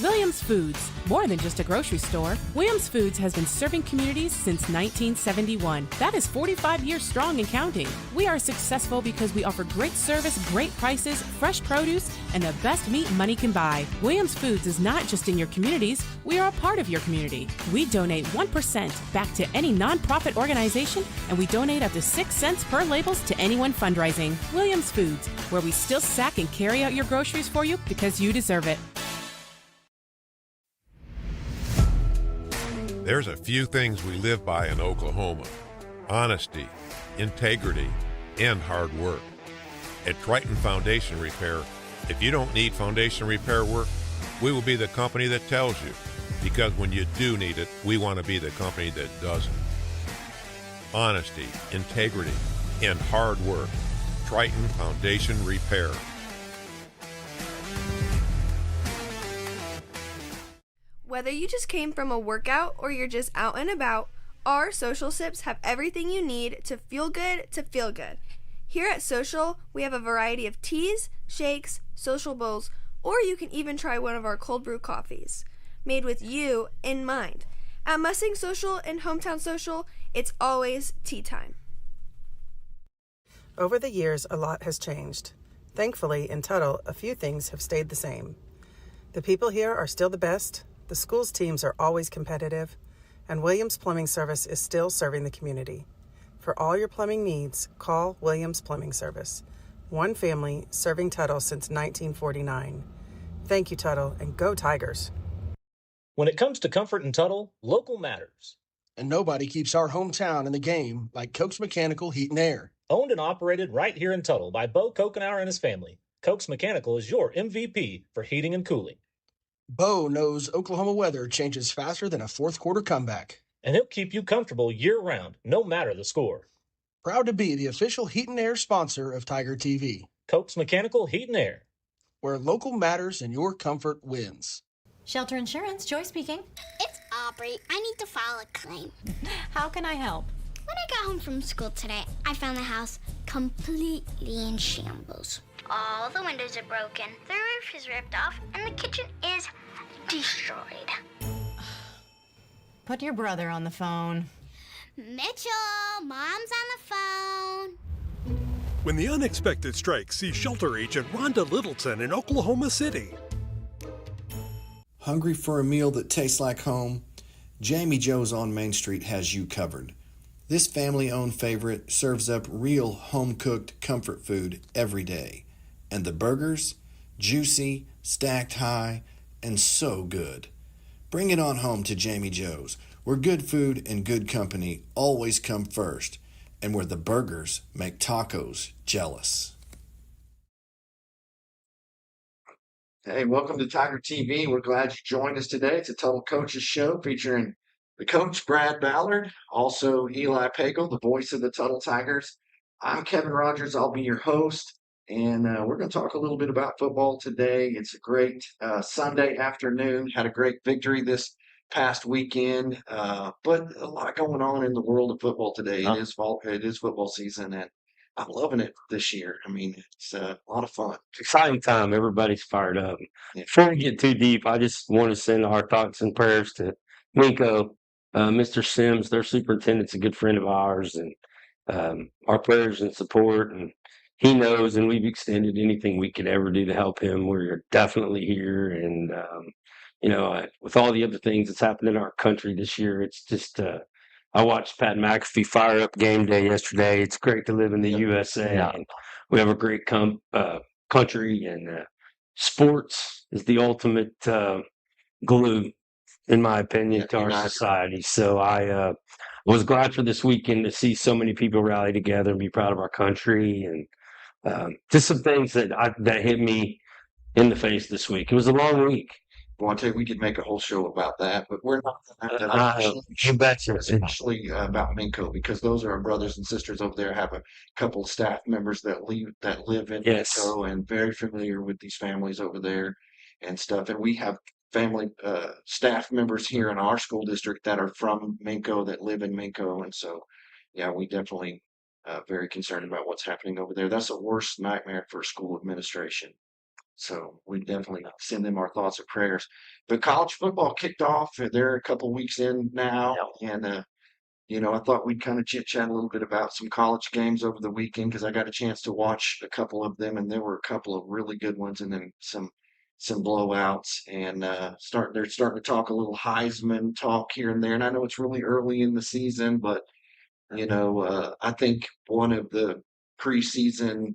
Williams Foods, more than just a grocery store. Williams Foods has been serving communities since 1971. That is 45 years strong and counting. We are successful because we offer great service, great prices, fresh produce, and the best meat money can buy. Williams Foods is not just in your communities, we are a part of your community. We donate 1% back to any nonprofit organization, and we donate up to 6 cents per labels to anyone fundraising. Williams Foods, where we still sack and carry out your groceries for you because you deserve it. There's a few things we live by in Oklahoma: honesty, integrity, and hard work. At Triton Foundation Repair, if you don't need foundation repair work, we will be the company that tells you, because when you do need it, we want to be the company that doesn't. Honesty, integrity, and hard work. Triton Foundation Repair. Whether you just came from a workout or you're just out and about, our Social Sips have everything you need to feel good to feel good. Here at Social, we have a variety of teas, shakes, social bowls, or you can even try one of our cold brew coffees, made with you in mind. At Mustang Social and Hometown Social, it's always tea time. Over the years, a lot has changed. Thankfully, in Tuttle, a few things have stayed the same. The people here are still the best, the school's teams are always competitive, and Williams Plumbing Service is still serving the community. For all your plumbing needs, call Williams Plumbing Service. One family serving Tuttle since 1949. Thank you, Tuttle, and go Tigers. When it comes to comfort in Tuttle, local matters. And nobody keeps our hometown in the game like Koch's Mechanical Heat and Air. Owned and operated right here in Tuttle by Bo Kokenauer and his family, Koch's Mechanical is your MVP for heating and cooling. Bo knows Oklahoma weather changes faster than a fourth quarter comeback. And he'll keep you comfortable year-round, no matter the score. Proud to be the official Heat and Air sponsor of Tiger TV. Koch's Mechanical Heat and Air. Where local matters and your comfort wins. Shelter Insurance, Joy speaking. It's Aubrey. I need to file a claim. How can I help? When I got home from school today, I found the house completely in shambles. All the windows are broken, the roof is ripped off, and the kitchen is destroyed. Put your brother on the phone. Mitchell, Mom's on the phone. When the unexpected strikes, see shelter agent Rhonda Littleton in Oklahoma City. Hungry for a meal that tastes like home? Jamie Joe's on Main Street has you covered. This family-owned favorite serves up real home-cooked comfort food every day. And the burgers? Juicy, stacked high, and so good. Bring it on home to Jamie Joe's, where good food and good company always come first, and where the burgers make tacos jealous. Hey, welcome to Tiger TV. We're glad you joined us today. It's a Tuttle Coaches show featuring the coach, Brad Ballard, also Eli Pagel, the voice of the Tuttle Tigers. I'm Kevin Rogers. I'll be your host, and we're going to talk a little bit about football today. It's a great Sunday afternoon. Had a great victory this past weekend, but a lot going on in the world of football today. It is football season, and I'm loving it this year. I mean, it's a lot of fun. Exciting time. Everybody's fired up. Before we get too deep, I just want to send our thoughts and prayers to Minko, Mr. Sims. Their superintendent's a good friend of ours, and our prayers and support. And he knows, and we've extended anything we could ever do to help him. We're definitely here. And, with all the other things that's happened in our country this year, it's just I watched Pat McAfee fire up game day yesterday. It's great to live in the USA. Yeah. And we have a great country, and sports is the ultimate glue, in my opinion, to our society. So I was glad for this weekend to see so many people rally together and be proud of our country, and just some things that hit me in the face this week. It was a long week. Well, I tell you, we could make a whole show about that, but we're not going to have that. You betcha. Especially about Minko, because those are our brothers and sisters over there. I have a couple of staff members that live in Minko and very familiar with these families over there and stuff. And we have family staff members here in our school district that are from Minko, that live in Minko. And so, yeah, we definitely very concerned about what's happening over there. That's the worst nightmare for school administration. So we definitely send them our thoughts and prayers. But college football kicked off. They're a couple weeks in now, and I thought we'd kind of chit chat a little bit about some college games over the weekend because I got a chance to watch a couple of them, and there were a couple of really good ones, and then some blowouts. And they're starting to talk a little Heisman talk here and there. And I know it's really early in the season, but I think one of the preseason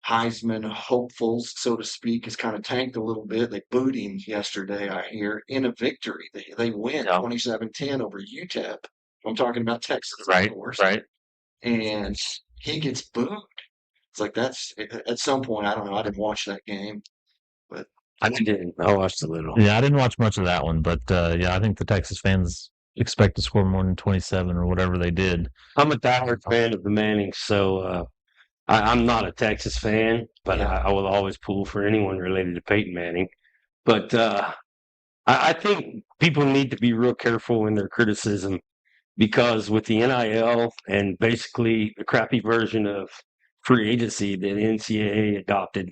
Heisman hopefuls, so to speak, has kind of tanked a little bit. They booed him yesterday, I hear, in a victory. They win 27-10 over UTEP. I'm talking about Texas, of course. Right. And he gets booed. It's like that's at some point. I don't know. I didn't watch that game, but I did. I watched a little. Yeah, I didn't watch much of that one, but yeah, I think the Texas fans expect to score more than 27 or whatever they did. I'm a diehard fan of the Mannings, so I'm not a Texas fan, but I will always pull for anyone related to Peyton Manning. But I think people need to be real careful in their criticism because with the NIL and basically the crappy version of free agency that NCAA adopted,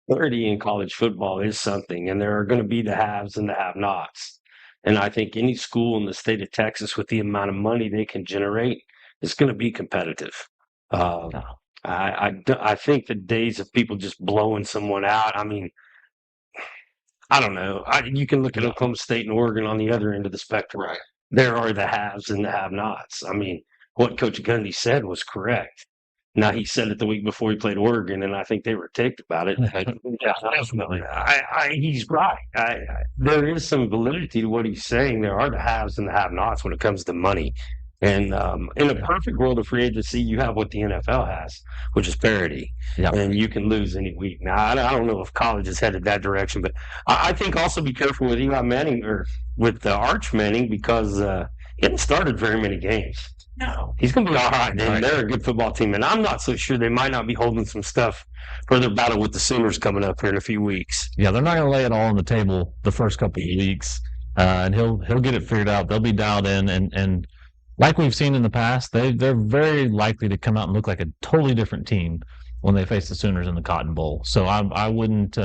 parity in college football is something, and there are going to be the haves and the have-nots. And I think any school in the state of Texas, with the amount of money they can generate, is going to be competitive. I think the days of people just blowing someone out. I mean, I don't know. You can look at Oklahoma State and Oregon on the other end of the spectrum. Right. There are the haves and the have-nots. I mean, what Coach Gundy said was correct. Now, he said it the week before he played Oregon, and I think they were ticked about it. Yeah, definitely. He's right. There is some validity to what he's saying. There are the haves and the have-nots when it comes to money. And in a perfect world of free agency, you have what the NFL has, which is parity. Yeah. And you can lose any week. Now, I don't know if college is headed that direction, but I think also be careful with Eli Manning or with Arch Manning because he hasn't started very many games. No. He's going to be all right, and they're a good football team. And I'm not so sure they might not be holding some stuff for their battle with the Sooners coming up here in a few weeks. Yeah, they're not going to lay it all on the table the first couple of weeks, and he'll get it figured out. They'll be dialed in, and like we've seen in the past, they're very likely to come out and look like a totally different team when they face the Sooners in the Cotton Bowl. So I wouldn't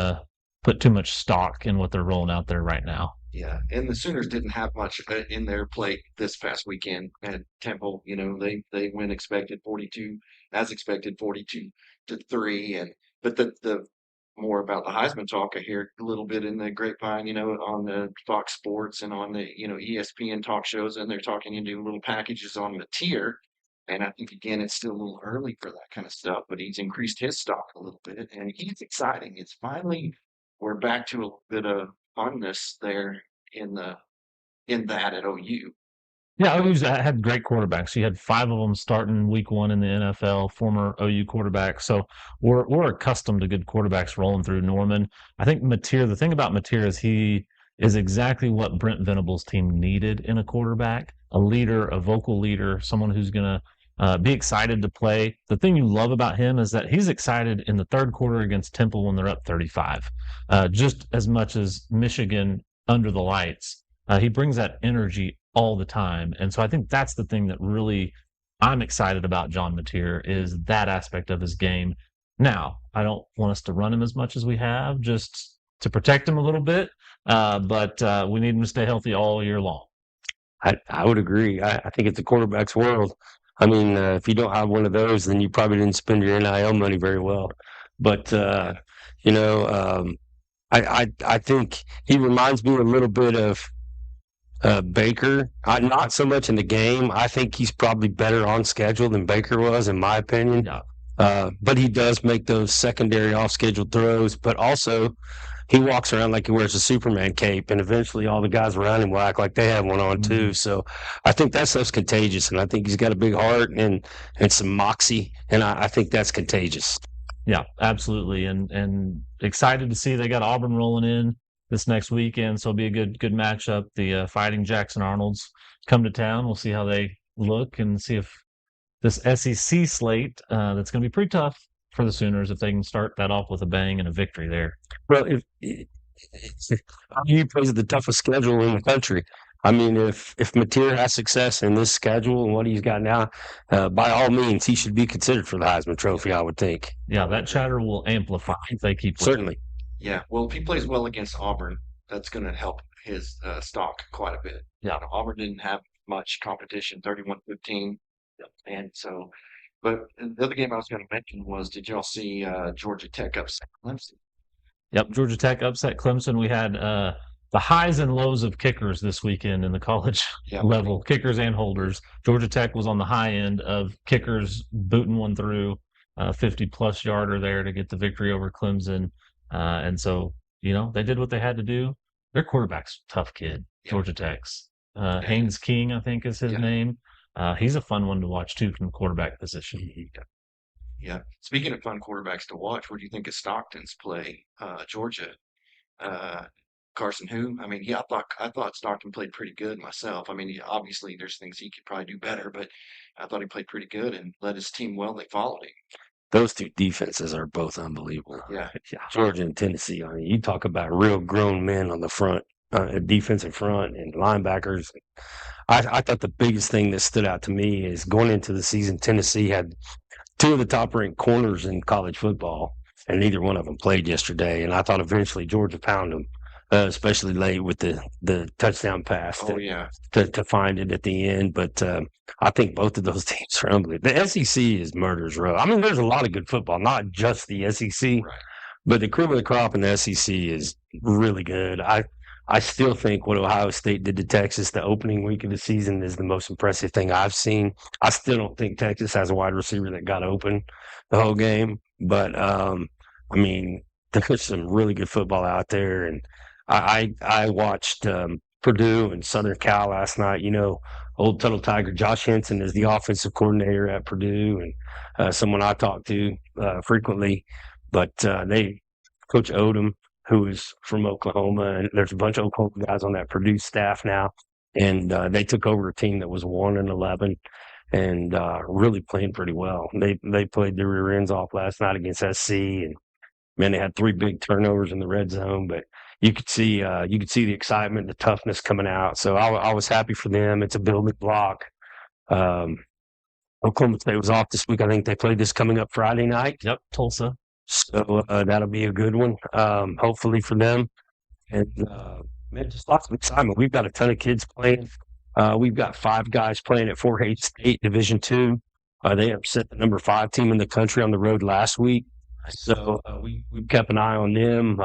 put too much stock in what they're rolling out there right now. Yeah, and the Sooners didn't have much in their plate this past weekend at Temple. They went expected 42, as expected 42-3, but the more about the Heisman talk I hear a little bit in the grapevine, on the Fox Sports and on the ESPN talk shows, and they're talking into little packages on Mateer. And I think again it's still a little early for that kind of stuff, but he's increased his stock a little bit, and he's exciting. It's finally we're back to a bit of funness there in that at OU. Yeah, OU's had great quarterbacks. You had 5 of them starting week 1 in the NFL, former OU quarterbacks. So we're accustomed to good quarterbacks rolling through Norman. I think Mateer, the thing about Mateer is he is exactly what Brent Venables' team needed in a quarterback, a leader, a vocal leader, someone who's going to be excited to play. The thing you love about him is that he's excited in the third quarter against Temple when they're up 35, just as much as Michigan under the lights. He brings that energy all the time. And so I think that's the thing that really I'm excited about John Mateer is that aspect of his game. Now, I don't want us to run him as much as we have just to protect him a little bit, but we need him to stay healthy all year long. I would agree. I think it's a quarterback's world. I mean, if you don't have one of those, then you probably didn't spend your NIL money very well. But, I think he reminds me a little bit of Baker. Not so much in the game. I think he's probably better on schedule than Baker was, in my opinion. But he does make those secondary off-schedule throws. But also, he walks around like he wears a Superman cape, and eventually all the guys around him will act like they have one on too. So I think that stuff's contagious, and I think he's got a big heart and some moxie, and I think that's contagious. Yeah, absolutely, and excited to see they got Auburn rolling in this next weekend, so it'll be a good matchup. The Fighting Jackson Arnolds come to town. We'll see how they look and see if this SEC slate that's going to be pretty tough for the Sooners if they can start that off with a bang and a victory there. Well, if he plays the toughest schedule in the country, I mean, if Mateer has success in this schedule and what he's got now, by all means, he should be considered for the Heisman Trophy, I would think. Yeah, that chatter will amplify if they keep winning. Certainly. Yeah, well, if he plays well against Auburn, that's going to help his stock quite a bit. Yeah. Auburn didn't have much competition, 31-15. And so, but the other game I was going to mention was, did y'all see Georgia Tech upset Clemson? Yep, Georgia Tech upset Clemson. We had the highs and lows of kickers this weekend in the college level, kickers and holders. Georgia Tech was on the high end of kickers booting one through 50-plus yarder there to get the victory over Clemson. And so, they did what they had to do. Their quarterback's a tough kid, Georgia Tech's. Haynes King, I think is his name. He's a fun one to watch, too, from the quarterback position. Yeah. Speaking of fun quarterbacks to watch, what do you think of Stockton's play? Georgia, Carson who? I mean, I thought Stockton played pretty good myself. I mean, obviously there's things he could probably do better, but I thought he played pretty good and led his team well. They followed him. Those two defenses are both unbelievable. Yeah. Georgia and Tennessee. I mean, you talk about real grown men on the front, defensive front, and linebackers. I thought the biggest thing that stood out to me is going into the season, Tennessee had two of the top-ranked corners in college football, and neither one of them played yesterday. And I thought eventually Georgia found them, especially late with the touchdown pass to find it at the end. But I think both of those teams are unbelievable. The SEC is murder's row. I mean, there's a lot of good football, not just the SEC, but the cream of the crop in the SEC is really good. I still think what Ohio State did to Texas the opening week of the season is the most impressive thing I've seen. I still don't think Texas has a wide receiver that got open the whole game. But, I mean, there's some really good football out there. And I watched Purdue and Southern Cal last night. Old Tuttle Tiger Josh Henson is the offensive coordinator at Purdue and someone I talk to frequently. But Coach Odom, who is from Oklahoma, and there's a bunch of Oklahoma guys on that Purdue staff now, and they took over a team that was 1-11 and really playing pretty well. They played their rear ends off last night against SC, and man, they had 3 big turnovers in the red zone, but you could see the excitement, the toughness coming out. So I was happy for them. It's a building block. Oklahoma State was off this week. I think they played this coming up Friday night. Yep, Tulsa. So that'll be a good one, hopefully for them. And man, just lots of excitement. We've got a ton of kids playing. We've got 5 guys playing at Fort Hays State Division II. They upset the number 5 team in the country on the road last week. So we've kept an eye on them.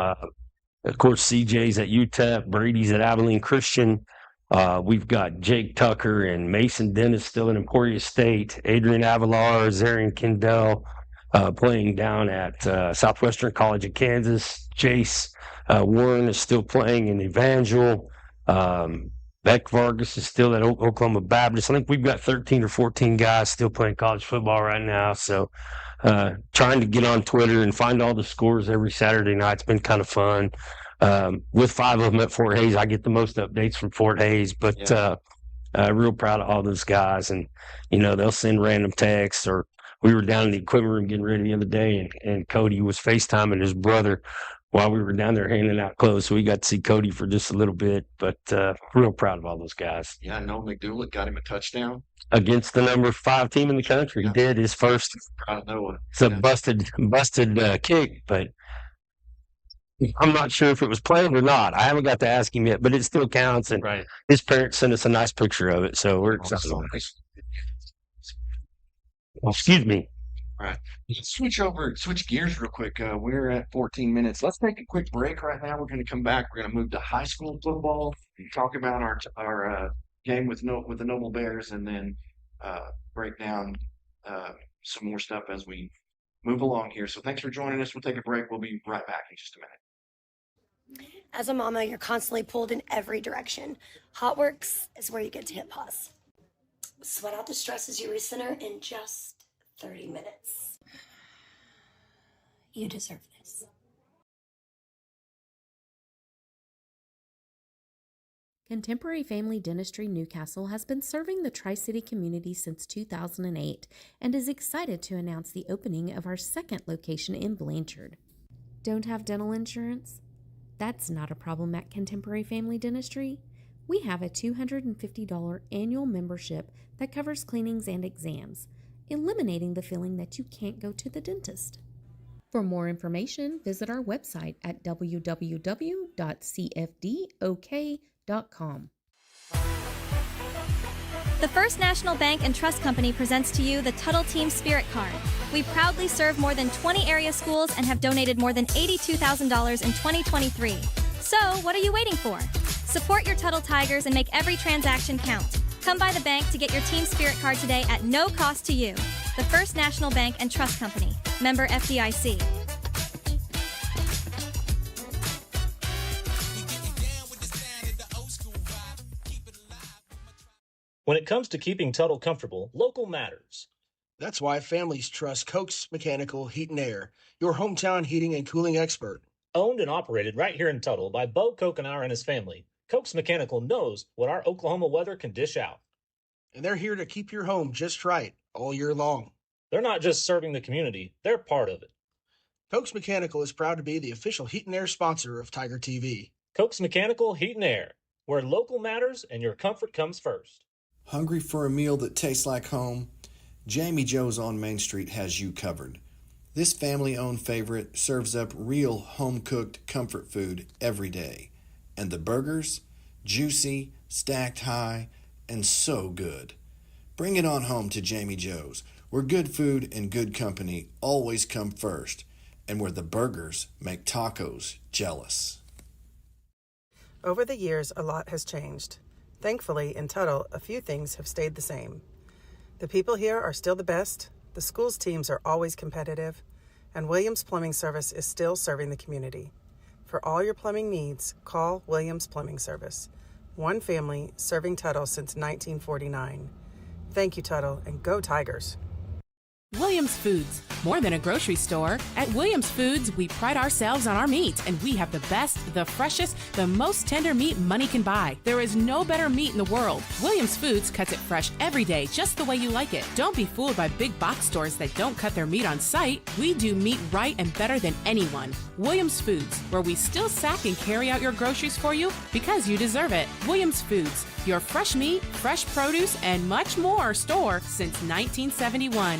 Of course, CJ's at UTEP, Brady's at Abilene Christian. We've got Jake Tucker and Mason Dennis still in Emporia State. Adrian Avalar, Zarian Kendall playing down at Southwestern College of Kansas. Jace Warren is still playing in Evangel. Beck Vargas is still at Oklahoma Baptist. I think we've got 13 or 14 guys still playing college football right now. So trying to get on Twitter and find all the scores every Saturday night. It's been kind of fun. With 5 of them at Fort Hays, I get the most updates from Fort Hays, but real proud of all those guys. And, they'll send random texts. Or we were down in the equipment room getting ready the other day, and Cody was FaceTiming his brother while we were down there handing out clothes. So we got to see Cody for just a little bit, but real proud of all those guys. Yeah, Noah McDougal got him a touchdown. Against the number 5 team in the country. He did his first. Proud of Noah. It's a busted kick, but I'm not sure if it was planned or not. I haven't got to ask him yet, but it still counts. And his parents sent us a nice picture of it, so we're excited. Excuse me. All right. Switch gears real quick. We're at 14 minutes. Let's take a quick break right now. We're going to come back. We're going to move to high school football and talk about our game with the Noble Bears, and then break down some more stuff as we move along here. So thanks for joining us. We'll take a break. We'll be right back in just a minute. As a mama, you're constantly pulled in every direction. HotWorks is where you get to hit pause. Sweat out the stress as you recenter in just 30 minutes. You deserve this. Contemporary Family Dentistry Newcastle has been serving the Tri-City community since 2008 and is excited to announce the opening of our second location in Blanchard. Don't have dental insurance? That's not a problem at Contemporary Family Dentistry. We have a $250 annual membership that covers cleanings and exams, eliminating the feeling that you can't go to the dentist. For more information, visit our website at www.cfdok.com. The First National Bank and Trust Company presents to you the Tuttle Team Spirit Card. We proudly serve more than 20 area schools and have donated more than $82,000 in 2023. So, what are you waiting for? Support your Tuttle Tigers and make every transaction count. Come by the bank to get your Team Spirit Card today at no cost to you. The First National Bank and Trust Company. Member FDIC. When it comes to keeping Tuttle comfortable, local matters. That's why families trust Koch's Mechanical Heat and Air, your hometown heating and cooling expert. Owned and operated right here in Tuttle by Bo Kokenauer and his family, Koch's Mechanical knows what our Oklahoma weather can dish out. And they're here to keep your home just right all year long. They're not just serving the community, they're part of it. Koch's Mechanical is proud to be the official heat and air sponsor of Tiger TV. Koch's Mechanical Heat and Air, where local matters and your comfort comes first. Hungry for a meal that tastes like home? Jamie Joe's on Main Street has you covered. This family-owned favorite serves up real home-cooked comfort food every day. And the burgers? Juicy, stacked high, and so good. Bring it on home to Jamie Joe's, where good food and good company always come first, and where the burgers make tacos jealous. Over the years, a lot has changed. Thankfully, in Tuttle, a few things have stayed the same. The people here are still the best, the school's teams are always competitive, and Williams Plumbing Service is still serving the community. For all your plumbing needs, call Williams Plumbing Service. One family serving Tuttle since 1949. Thank you, Tuttle, and go Tigers! Williams Foods, more than a grocery store. At Williams Foods, we pride ourselves on our meat, and we have the best, the freshest, the most tender meat money can buy. There is no better meat in the world. Williams Foods cuts it fresh every day, just the way you like it. Don't be fooled by big box stores that don't cut their meat on site. We do meat right and better than anyone. Williams Foods, where we still sack and carry out your groceries for you because you deserve it. Williams Foods, your fresh meat, fresh produce, and much more store since 1971.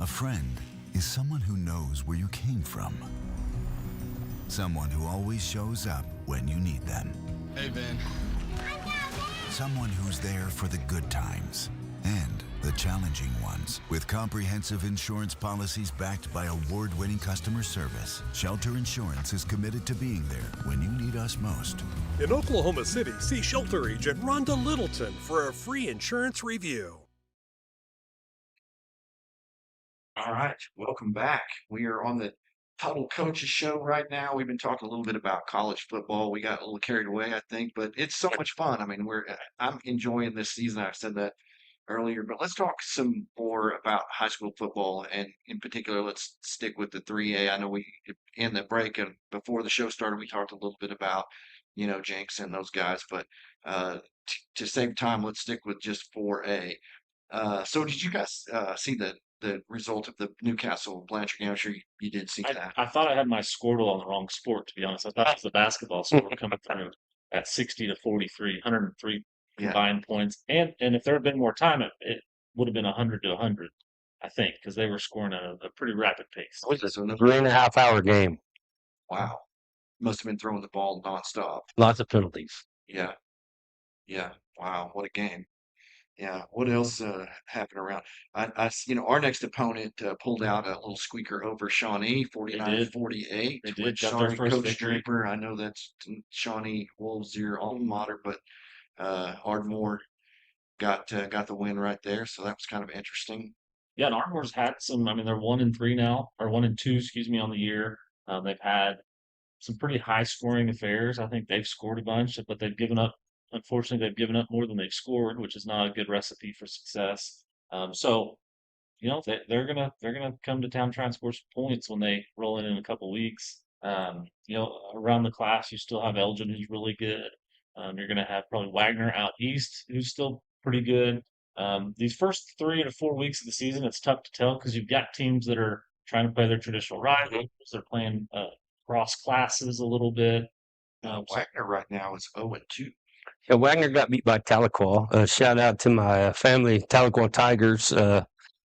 A friend is someone who knows where you came from. Someone who always shows up when you need them. Hey, Ben. Someone who's there for the good times and the challenging ones. With comprehensive insurance policies backed by award-winning customer service, Shelter Insurance is committed to being there when you need us most. In Oklahoma City, see Shelter Agent Rhonda Littleton for a free insurance review. All right, welcome back. We are on the Tuttle Coaches Show right now. We've been talking a little bit about college football. We got a little carried away, I think, but it's so much fun. I mean, I'm enjoying this season. I said that earlier, but let's talk some more about high school football, and in particular, let's stick with the 3A. I know we in the break and before the show started, we talked a little bit about Jenks and those guys, but to save time, let's stick with just 4A. So did you guys see the result of the Newcastle Blanchard game? I'm sure you did see that. I thought I had my Squirtle on the wrong sport, to be honest. I thought it was the basketball score coming through at 60-43, 103 combined points. And if there had been more time, it would have been 100-100, I think, because they were scoring at a pretty rapid pace. It was a 3.5-hour game. Wow. Must have been throwing the ball nonstop. Lots of penalties. Yeah. Yeah. Wow. What a game. Yeah. What else happened around? Our next opponent pulled out a little squeaker over Shawnee, 49-48. They did. Which Got their first Coach victory. Draper, I know that's Shawnee Wolves, your alma mater, but Ardmore got the win right there, so that was kind of interesting. Yeah, and Ardmore's had some. I mean, they're 1-3 now, or 1-2, excuse me, on the year. They've had some pretty high-scoring affairs. I think they've scored a bunch, but they've given up. Unfortunately, they've given up more than they've scored, which is not a good recipe for success. So, they're gonna come to town trying to score some points when they roll in a couple weeks. Around the class, you still have Elgin, who's really good. You're gonna have probably Wagner out east, who's still pretty good. These first 3 to 4 weeks of the season, it's tough to tell because you've got teams that are trying to play their traditional rivals. They're playing across classes a little bit. Wagner right now is 0-2. Yeah, Wagner got beat by Tahlequah. Shout out to my family, Tahlequah Tigers.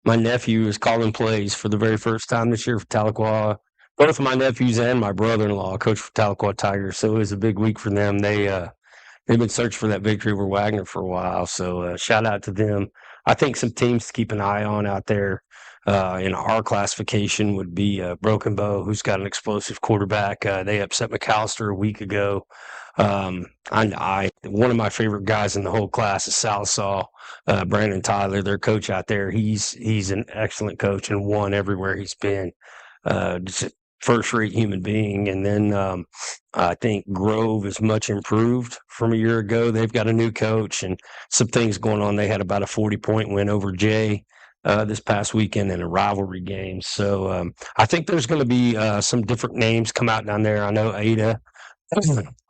My nephew is calling plays for the very first time this year for Tahlequah. Both of my nephews and my brother-in-law coach for Tahlequah Tigers, so it was a big week for them. They've been searching for that victory over Wagner for a while, so shout out to them. I think some teams to keep an eye on out there in our classification would be Broken Bow, who's got an explosive quarterback. They upset McAllister a week ago. One of my favorite guys in the whole class is Salisaw, Brandon Tyler, their coach out there. He's an excellent coach and won everywhere he's been. Just a first-rate human being. And then I think Grove is much improved from a year ago. They've got a new coach and some things going on. They had about a 40-point win over Jay this past weekend in a rivalry game. So I think there's going to be some different names come out down there. I know Ada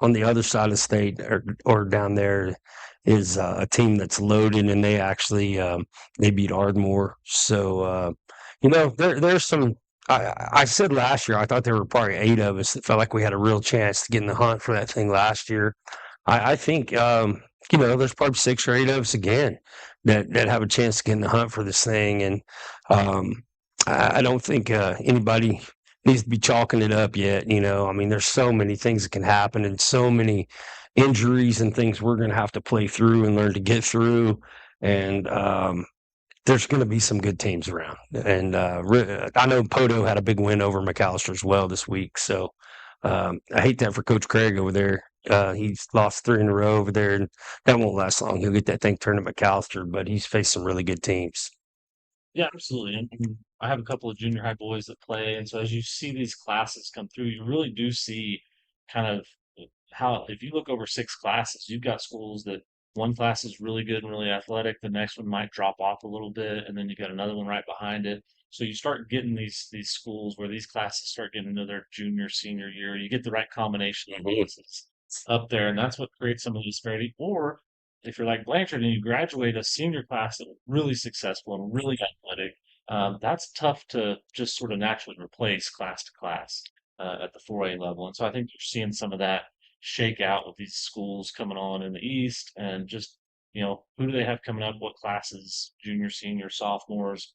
on the other side of the state or down there is a team that's loaded, and they actually they beat Ardmore. So there's some. I said last year I thought there were probably 8 of us that felt like we had a real chance to get in the hunt for that thing last year. I think there's probably 6 or 8 of us again that have a chance to get in the hunt for this thing, and I don't think anybody needs to be chalking it up yet. I mean, there's so many things that can happen and so many injuries and things we're going to have to play through and learn to get through. And there's going to be some good teams around. And I know Poto had a big win over McAllister as well this week. So I hate that for Coach Craig over there. He's lost 3 in a row over there, and that won't last long. He'll get that thing turned to McAllister, but he's faced some really good teams. Yeah, absolutely. And I have a couple of junior high boys that play, and so as you see these classes come through, you really do see kind of how, if you look over 6 classes, you've got schools that one class is really good and really athletic, the next one might drop off a little bit, and then you got another one right behind it. So you start getting these schools where these classes start getting into their junior, senior year. You get the right combination of classes up there, and that's what creates some of the disparity. Or if you're like Blanchard and you graduate a senior class that was really successful and really athletic, that's tough to just sort of naturally replace class to class at the 4A level. And so I think you're seeing some of that shake out with these schools coming on in the East, and just, who do they have coming up? What classes, junior, senior, sophomores,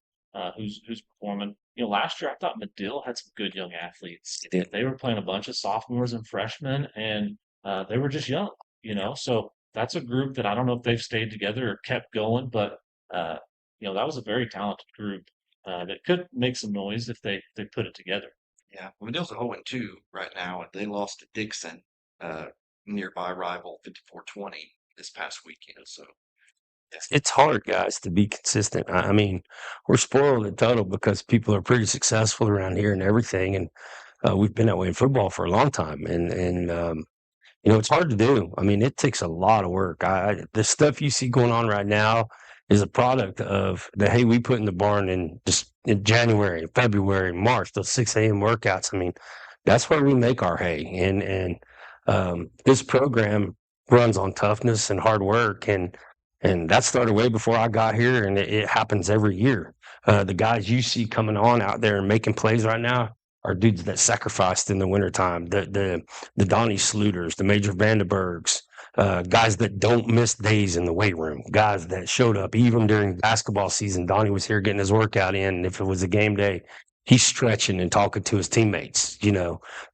who's performing? Last year I thought Medill had some good young athletes. They were playing a bunch of sophomores and freshmen, and they were just young, so that's a group that I don't know if they've stayed together or kept going, but that was a very talented group that could make some noise if they put it together. Yeah, Medill's 0-2 right now, and they lost to Dixon, nearby rival, 54-20 this past weekend. So it's hard, guys, to be consistent. I mean, we're spoiled at Tuttle because people are pretty successful around here and everything, and we've been that way in football for a long time, and it's hard to do. I mean, it takes a lot of work. The stuff you see going on right now is a product of the hay we put in the barn in January, February, March, those 6 a.m. workouts. I mean, that's where we make our hay. And this program runs on toughness and hard work. And that started way before I got here, and it happens every year. The guys you see coming on out there and making plays right now are dudes that sacrificed in the wintertime, the Donnie Sluters, the Major Vandenbergs, guys that don't miss days in the weight room, guys that showed up even during basketball season. Donnie was here getting his workout in, and if it was a game day, he's stretching and talking to his teammates.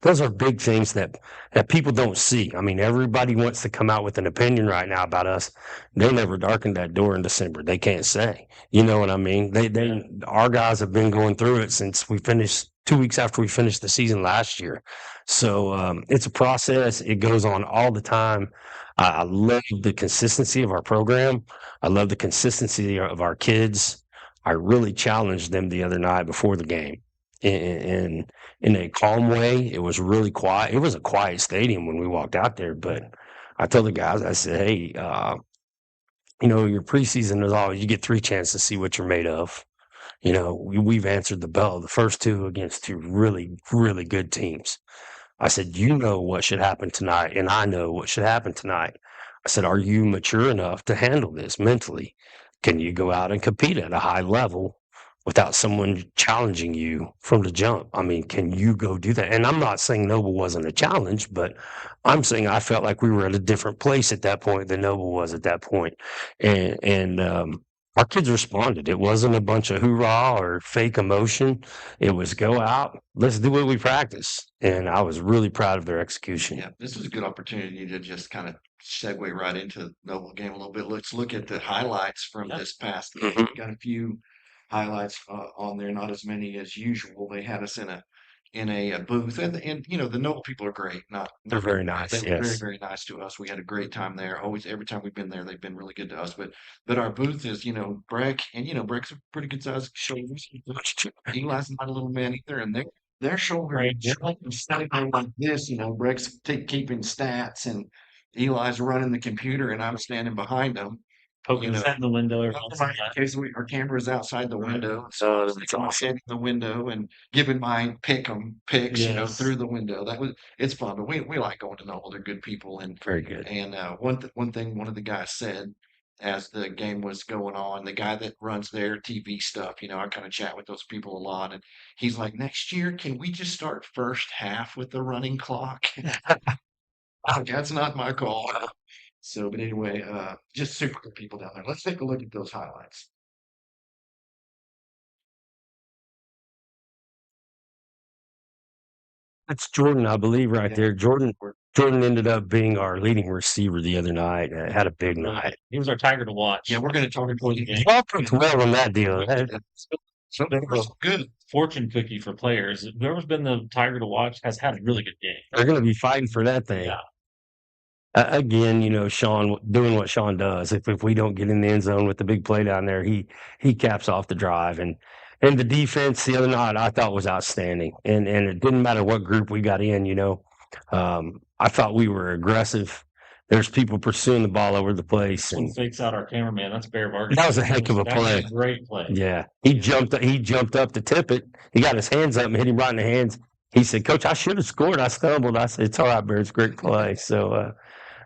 Those are big things that people don't see. I mean, everybody wants to come out with an opinion right now about us. They never darkened that door in December. They can't say. You know what I mean? Our guys have been going through it since we finished 2 weeks after we finished the season last year. So it's a process. It goes on all the time. I love the consistency of our program. I love the consistency of our kids. I really challenged them the other night before the game. In a calm way. It was really quiet. It was a quiet stadium when we walked out there, but I told the guys, I said, hey, your preseason is always, you get 3 chances to see what you're made of. We've answered the bell, the first 2 against 2 really, really good teams. I said, you know what should happen tonight, and I know what should happen tonight. I said, are you mature enough to handle this mentally? Can you go out and compete at a high level without someone challenging you from the jump. I mean, can you go do that? And I'm not saying Noble wasn't a challenge, but I'm saying I felt like we were at a different place at that point than Noble was at that point. And our kids responded. It wasn't a bunch of hoorah or fake emotion. It was go out, let's do what we practice. And I was really proud of their execution. Yeah, this was a good opportunity to just kind of segue right into the Noble game a little bit. Let's look at the highlights from this past game. We got a few highlights on there, not as many as usual. They had us in a booth, and you know the Noble people are great. They're very nice. They were very Yes. very nice to us. We had a great time there. Always every time we've been there, they've been really good to us. But our booth is Breck, and Breck's a pretty good sized shoulders. Eli's not a little man either, and their shoulder is standing there like this. Breck's keeping stats, and Eli's running the computer, and I'm standing behind him. Poking his head in the window every once in a In while. case our camera's outside the window, Oh, I'm that's awesome. standing in the window and giving my picks, Yes. through the window. It's fun, but we like going to Noble. They're good people, and Very good. one thing one of the guys said as the game was going on, the guy that runs their TV stuff, I kind of chat with those people a lot, and he's like, "Next year, can we just start first half with the running clock?" That's not my call. So, but anyway, just super good people down there. Let's take a look at those highlights. That's Jordan, I believe, right there. Jordan ended up being our leading receiver the other night. Had a big night. He was our Tiger to watch. Yeah, we're going to talk about the game. Y'all picked well on that deal. So good fortune cookie for players. Whoever's been the Tiger to watch has had a really good game. They're going to be fighting for that thing. Yeah. Again, Sean doing what Sean does. If we don't get in the end zone with the big play down there, he caps off the drive. And the defense the other night I thought was outstanding. And it didn't matter what group we got in. I thought we were aggressive. There's people pursuing the ball over the place. One And fakes out our cameraman. That's Bear Vargas. that was a heck of a That was play. a great play. Yeah, he jumped up to tip it. He got his hands up and hit him right in the hands. He said, "Coach, I should have scored. I stumbled." I said, "It's all right, Bear. It's a great play." So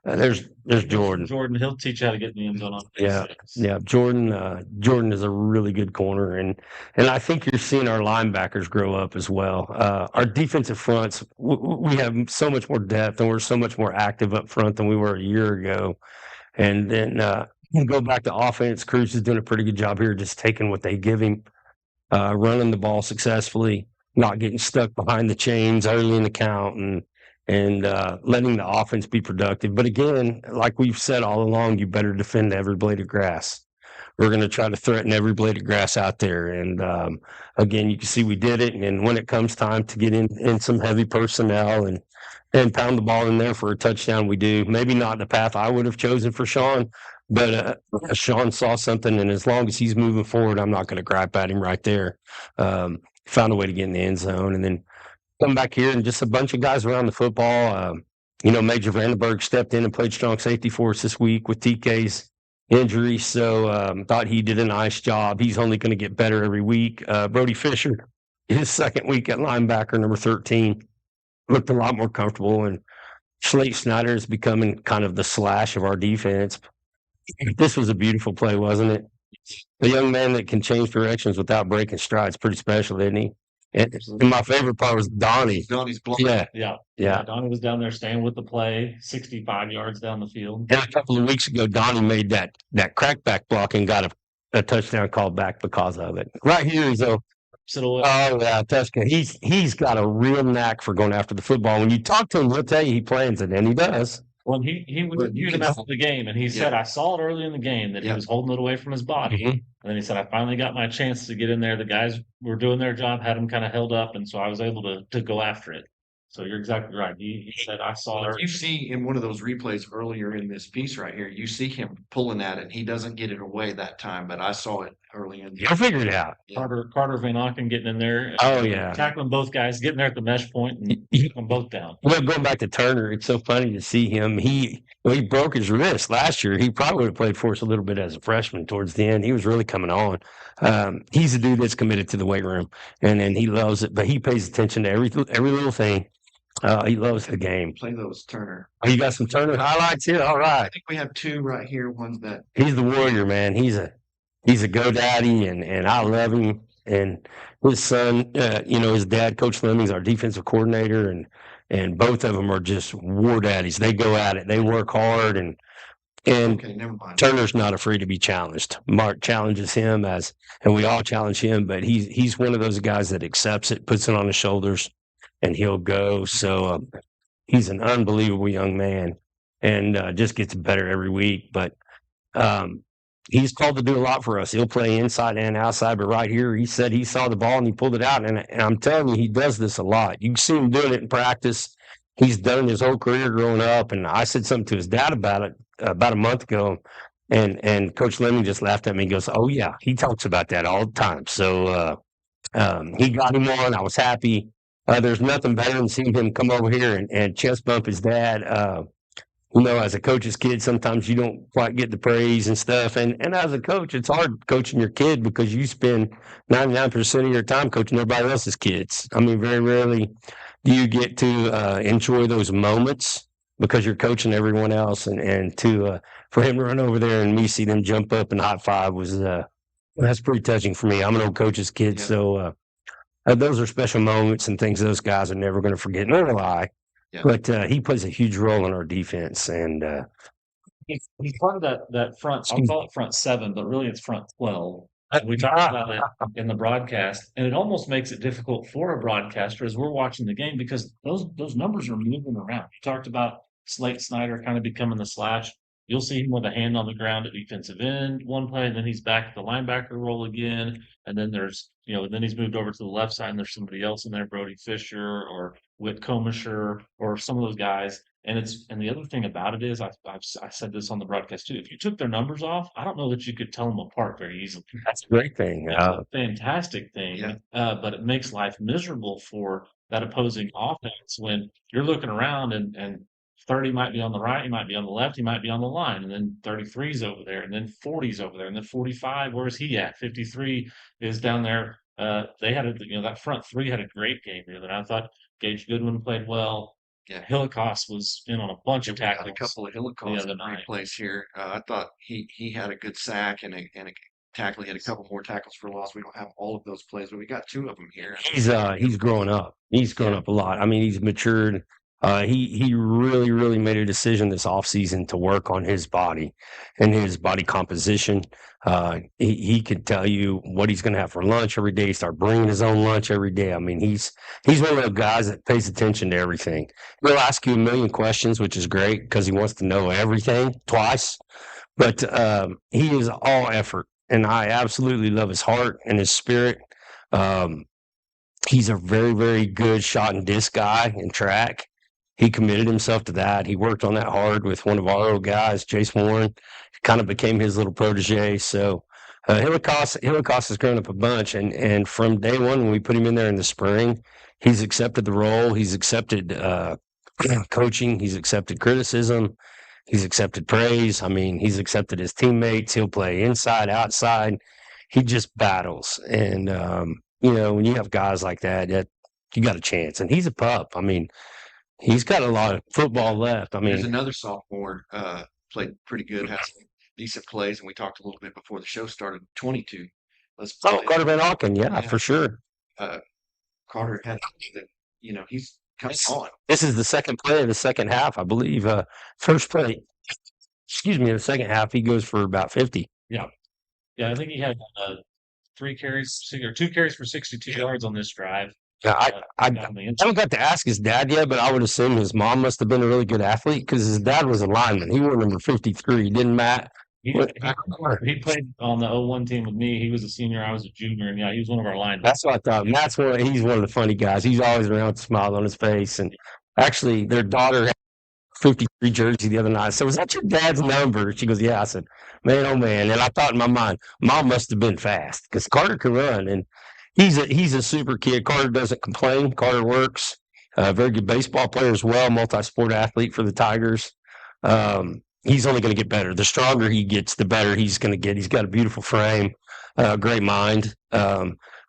there's Jordan. Jordan, he'll teach you how to get in the end zone on Yeah, basics. yeah. Jordan is a really good corner, and I think you're seeing our linebackers grow up as well. Our defensive fronts, we have so much more depth, and we're so much more active up front than we were a year ago. And then you go back to offense. Cruz is doing a pretty good job here, just taking what they give him, running the ball successfully, not getting stuck behind the chains early in the count, and letting the offense be productive. But again, like we've said all along, you better defend every blade of grass. We're going to try to threaten every blade of grass out there. And again, you can see we did it. And when it comes time to get in some heavy personnel and pound the ball in there for a touchdown, we do. Maybe not the path I would have chosen for Sean, but Sean saw something. And as long as he's moving forward, I'm not going to gripe at him right there. Found a way to get in the end zone. And then come back here and just a bunch of guys around the football. Major Vandenberg stepped in and played strong safety for us this week with TK's injury. So thought he did a nice job. He's only going to get better every week. Brody Fisher, his second week at linebacker, number 13, looked a lot more comfortable. And Slate Snyder is becoming kind of the slash of our defense. This was a beautiful play, wasn't it? The young man that can change directions without breaking strides, pretty special, isn't he? And my favorite part was Donnie. Donnie's block. Yeah. Donnie was down there staying with the play, 65 yards down the field. And a couple of weeks ago, Donnie made that crackback block and got a touchdown called back because of it. Right here, he's touchdown. He's got a real knack for going after the football. When you talk to him, he'll tell you he plans it, and he does. Well, he viewed him after the game, and he said, "I saw it early in the game that he was holding it away from his body." Mhm. And then he said, "I finally got my chance to get in there. The guys were doing their job, had him kind of held up, and so I was able to go after it." So you're exactly right. He said, "I saw it." You see in one of those replays earlier in this piece right here, you see him pulling at it. He doesn't get it away that time, but I saw it early in. You'll figure it out. Carter Van Auken getting in there. Oh, yeah. Tackling both guys, getting there at the mesh point and keeping them both down. Well, going back to Turner, it's so funny to see him. He broke his wrist last year. He probably would have played for us a little bit as a freshman towards the end. He was really coming on. He's a dude that's committed to the weight room, and he loves it. But he pays attention to every little thing. He loves the game. Play those Turner. Oh, you got some Turner highlights here? All right. I think we have two right here. One's that He's the warrior, man. He's a GoDaddy, and I love him. And his son, his dad, Coach Fleming's our defensive coordinator, and both of them are just war daddies. They go at it. They work hard, and Okay, never mind. Turner's not afraid to be challenged. Mark challenges him and we all challenge him, but he's one of those guys that accepts it, puts it on his shoulders, and he'll go. So he's an unbelievable young man, and just gets better every week. But he's called to do a lot for us. He'll play inside and outside, but right here, he said he saw the ball and he pulled it out. And I'm telling you, he does this a lot. You can see him doing it in practice. He's done it his whole career growing up. And I said something to his dad about it about a month ago, and Coach Fleming just laughed at me and goes, "Oh yeah, he talks about that all the time." So he got him on. I was happy. There's nothing better than seeing him come over here and chest bump his dad. As a coach's kid, sometimes you don't quite get the praise and stuff. And as a coach, it's hard coaching your kid because you spend 99% of your time coaching everybody else's kids. I mean, very rarely do you get to enjoy those moments because you're coaching everyone else. And for him to run over there and me see them jump up and high five was that's pretty touching for me. I'm an old coach's kid, so those are special moments and things those guys are never going to forget. Nor will I. Yeah. But he plays a huge role in our defense, and he's part of that front. I'll call it front 7, but really it's front 12. We talked about it in the broadcast, and it almost makes it difficult for a broadcaster as we're watching the game because those numbers are moving around. You talked about Slate Snyder kind of becoming the slash. You'll see him with a hand on the ground at defensive end one play, and then he's back at the linebacker role again. And then there's, then he's moved over to the left side, and there's somebody else in there, Brody Fisher or Whit Comisher or some of those guys. And the other thing about it is, I said this on the broadcast too. If you took their numbers off, I don't know that you could tell them apart very easily. That's a great thing. It's a fantastic thing, but it makes life miserable for that opposing offense when you're looking around and 30 might be on the right, he might be on the left, he might be on the line, and then 33's over there, and then 40's over there, and then 45, where's he at? 53 is down there. They had that front 3 had a great game here that I thought Gage Goodwin played well. Yeah, Hillicost was in on a bunch of tackles. A couple of Hillicost replays here. I thought he had a good sack and a tackle. He had a couple more tackles for loss. We don't have all of those plays, but we got 2 of them here. He's grown up. He's grown up a lot. I mean, he's matured. He really, really made a decision this offseason to work on his body and his body composition. He could tell you what he's going to have for lunch every day. Start bringing his own lunch every day. I mean, he's one of those guys that pays attention to everything. He'll ask you a million questions, which is great because he wants to know everything twice. But he is all effort, and I absolutely love his heart and his spirit. He's a very, very good shot and disc guy in track. He committed himself to that. He worked on that hard with one of our old guys, Chase Warren. Kind of became his little protege. So Hillicost has grown up a bunch. And from day one, when we put him in there in the spring, he's accepted the role. He's accepted coaching. He's accepted criticism. He's accepted praise. I mean, he's accepted his teammates. He'll play inside, outside. He just battles. And, when you have guys like that, you got a chance. And he's a pup. I mean, he's got a lot of football left. I mean, there's another sophomore played pretty good, had some decent plays, and we talked a little bit before the show started. 22. Carter Van Auken, yeah, for sure. Carter had, he's coming on. This is the second play of the second half, I believe. First play, the second half, he goes for about 50. Yeah, I think he had 2 carries for 62 yards on this drive. I haven't got to ask his dad yet, but I would assume his mom must have been a really good athlete because his dad was a lineman. He wore number 53, didn't Matt? He played on the 01 team with me. He was a senior. I was a junior. And, he was one of our linemen. That's what I thought. Matt's he's one of the funny guys. He's always around with a smile on his face. And actually, their daughter had 53 jersey the other night. I said, "Was that your dad's number?" She goes, "Yeah." I said, "Man, oh man." And I thought in my mind, Mom must have been fast because Carter can run. And he's a super kid. Carter doesn't complain. Carter works. Very good baseball player as well, multi-sport athlete for the Tigers. He's only going to get better. The stronger he gets, the better he's going to get. He's got a beautiful frame, great mind.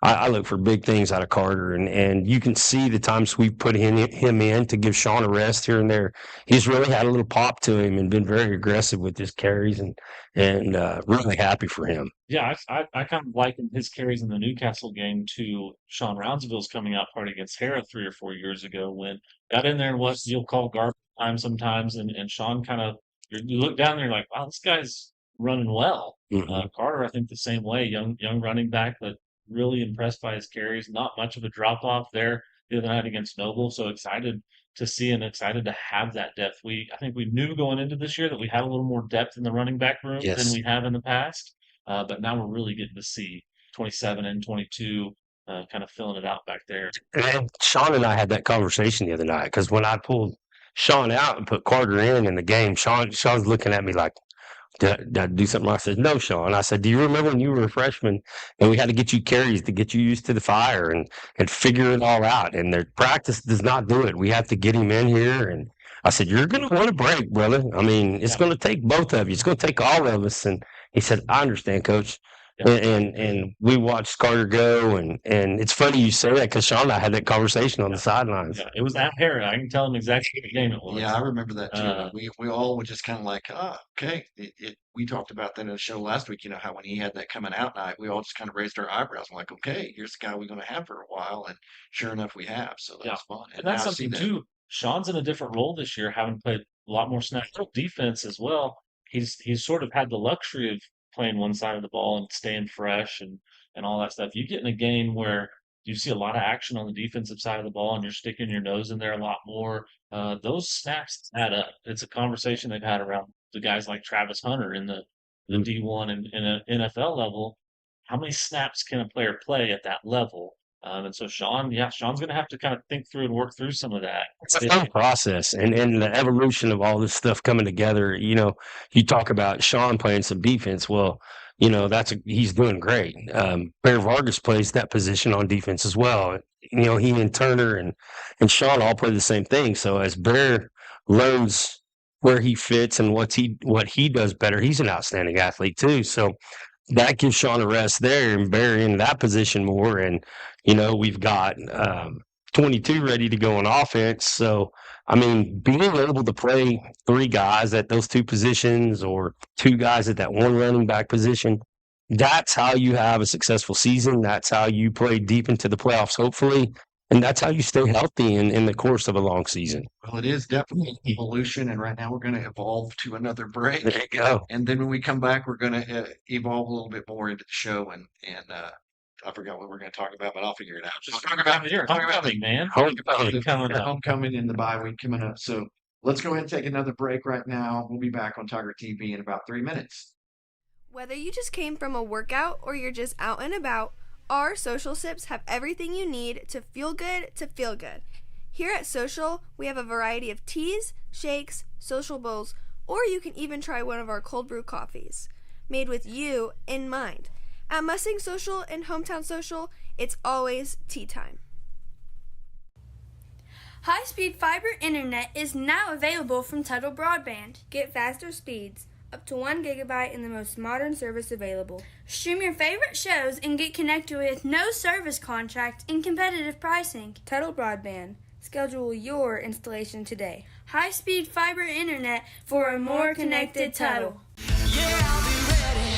I look for big things out of Carter, and you can see the times we put him in to give Sean a rest here and there. He's really had a little pop to him and been very aggressive with his carries, and really happy for him. Yeah, I kind of likened his carries in the Newcastle game to Sean Rounsaville's coming out party against Hara 3 or 4 years ago when got in there and was you'll call garbage time sometimes, and Sean kind of you look down there and you're like, wow, this guy's running well. Carter, I think the same way, young running back, but really impressed by his carries. Not much of a drop off there the other night against Noble. So excited to see and excited to have that depth. I think we knew going into this year that we had a little more depth in the running back room than we have in the past. But now we're really getting to see 27 and 22 kind of filling it out back there. And Sean and I had that conversation the other night because when I pulled Sean out and put Carter in the game, Sean's looking at me like, did I do something? I said, no, Sean. I said, do you remember when you were a freshman and we had to get you carries to get you used to the fire and figure it all out? And their practice does not do it. We have to get him in here. And I said, you're going to want a break, brother. I mean, it's going to take both of you. It's going to take all of us. And he said, I understand, Coach. And we watched Carter go, and it's funny you say that because Sean and I had that conversation on the sidelines. Yeah, it was at Hara. I can tell him exactly what game it was. Yeah, I remember that too. We all were just kind of like, okay. We talked about that in the show last week. You know how when he had that coming out night, we all just kind of raised our eyebrows. I'm like, okay, here's the guy we're going to have for a while, and sure enough, we have. So that's fun. And that's something too. Sean's in a different role this year, having played a lot more snaps defense as well. He's sort of had the luxury of playing one side of the ball and staying fresh and all that stuff. You get in a game where you see a lot of action on the defensive side of the ball and you're sticking your nose in there a lot more. Those snaps add up. It's a conversation they've had around the guys like Travis Hunter in the D1 and an NFL level. How many snaps can a player play at that level? And so Sean's going to have to kind of think through and work through some of that. It's a fun process, and the evolution of all this stuff coming together. You know, you talk about Sean playing some defense. Well, you know, he's doing great. Bear Vargas plays that position on defense as well. You know, he and Turner and Sean all play the same thing. So as Bear learns where he fits and what he does better, he's an outstanding athlete too. So that gives Sean a rest there and Bear in that position more. And, you know, we've got 22 ready to go on offense. So, I mean, being able to play 3 guys at those 2 positions or 2 guys at that 1 running back position, that's how you have a successful season. That's how you play deep into the playoffs, hopefully. And that's how you stay healthy in the course of a long season. Well, it is definitely evolution, and right now we're going to evolve to another break. There you go. And then when we come back, we're going to evolve a little bit more into the show, and I forgot what we're going to talk about, but I'll figure it out. Just talk about it here. Talk about it, man. Homecoming and the bye week coming up. So let's go ahead and take another break right now. We'll be back on Tiger TV in about 3 minutes. Whether you just came from a workout or you're just out and about, our Social Sips have everything you need to feel good to feel good. Here at Social, we have a variety of teas, shakes, social bowls, or you can even try one of our cold brew coffees, made with you in mind. At Mustang Social and Hometown Social, it's always tea time. High-speed fiber internet is now available from Tuttle Broadband. Get faster speeds, up to 1 gigabyte in the most modern service available. Stream your favorite shows and get connected with no service contract and competitive pricing. Tuttle Broadband. Schedule your installation today. High-speed fiber internet for a more connected Tuttle. Yeah, I'll be ready.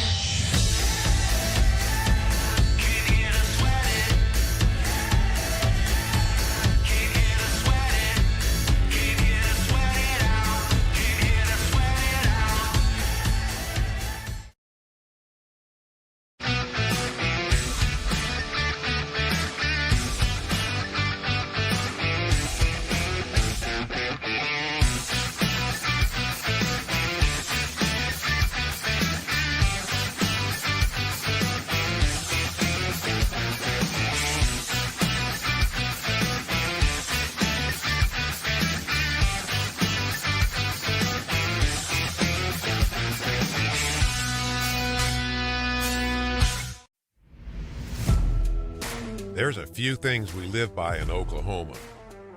There's a few things we live by in Oklahoma: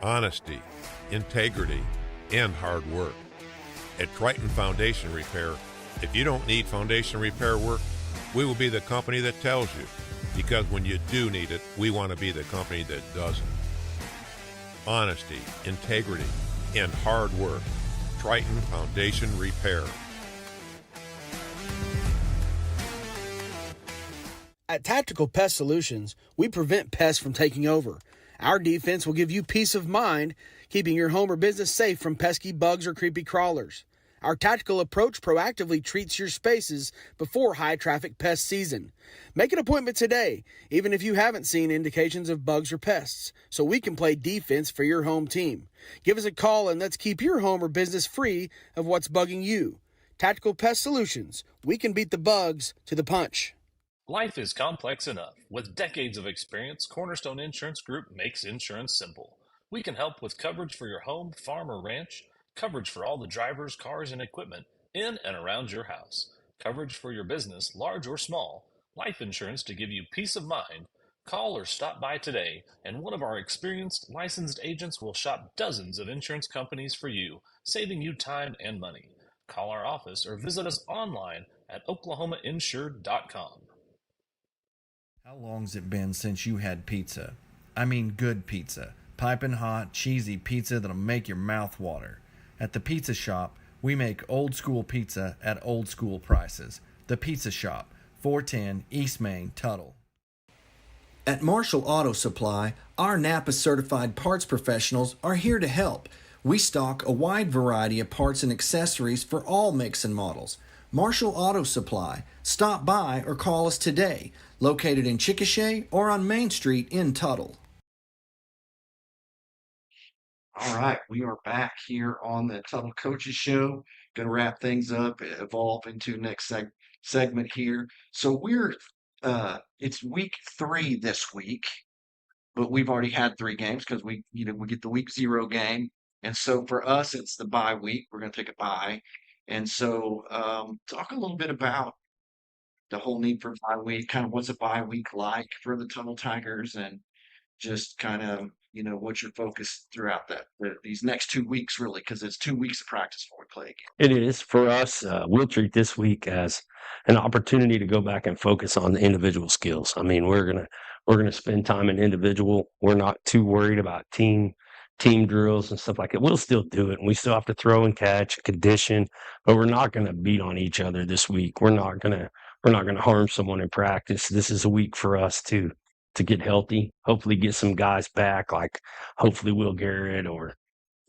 honesty, integrity, and hard work. At Triton Foundation Repair, if you don't need foundation repair work, we will be the company that tells you. Because when you do need it, we want to be the company that doesn't. Honesty, integrity, and hard work. Triton Foundation Repair. At Tactical Pest Solutions, we prevent pests from taking over. Our defense will give you peace of mind, keeping your home or business safe from pesky bugs or creepy crawlers. Our tactical approach proactively treats your spaces before high-traffic pest season. Make an appointment today, even if you haven't seen indications of bugs or pests, so we can play defense for your home team. Give us a call and let's keep your home or business free of what's bugging you. Tactical Pest Solutions. We can beat the bugs to the punch. Life is complex enough. With decades of experience, Cornerstone Insurance Group makes insurance simple. We can help with coverage for your home, farm, or ranch, coverage for all the drivers, cars, and equipment in and around your house, coverage for your business, large or small, life insurance to give you peace of mind. Call or stop by today, and one of our experienced, licensed agents will shop dozens of insurance companies for you, saving you time and money. Call our office or visit us online at oklahomainsured.com. How long's it been since you had pizza? I mean good pizza. Piping hot, cheesy pizza that'll make your mouth water. At the Pizza Shop, we make old school pizza at old school prices. The Pizza Shop, 410 East Main, Tuttle. At Marshall Auto Supply, our Napa certified parts professionals are here to help. We stock a wide variety of parts and accessories for all makes and models. Marshall Auto Supply. Stop by or call us today. Located in Chickasha or on Main Street in Tuttle. All right, we are back here on the Tuttle Coaches Show. Going to wrap things up, evolve into next segment here. So it's week 3 this week, but we've already had 3 games because we get the week 0 game, and so for us it's the bye week. We're going to take a bye, and so talk a little bit about the whole need for bye week. Kind of what's a bye week like for the Tuttle Tigers, and just kind of, what's your focus throughout these next 2 weeks, really, because it's 2 weeks of practice before we play again. It is for us. We'll treat this week as an opportunity to go back and focus on the individual skills. I mean, we're gonna spend time in individual. We're not too worried about team drills and stuff like that. We'll still do it, and we still have to throw and catch, condition, but we're not gonna beat on each other this week. We're not gonna harm someone in practice. This is a week for us to get healthy, hopefully get some guys back, like hopefully Will Garrett or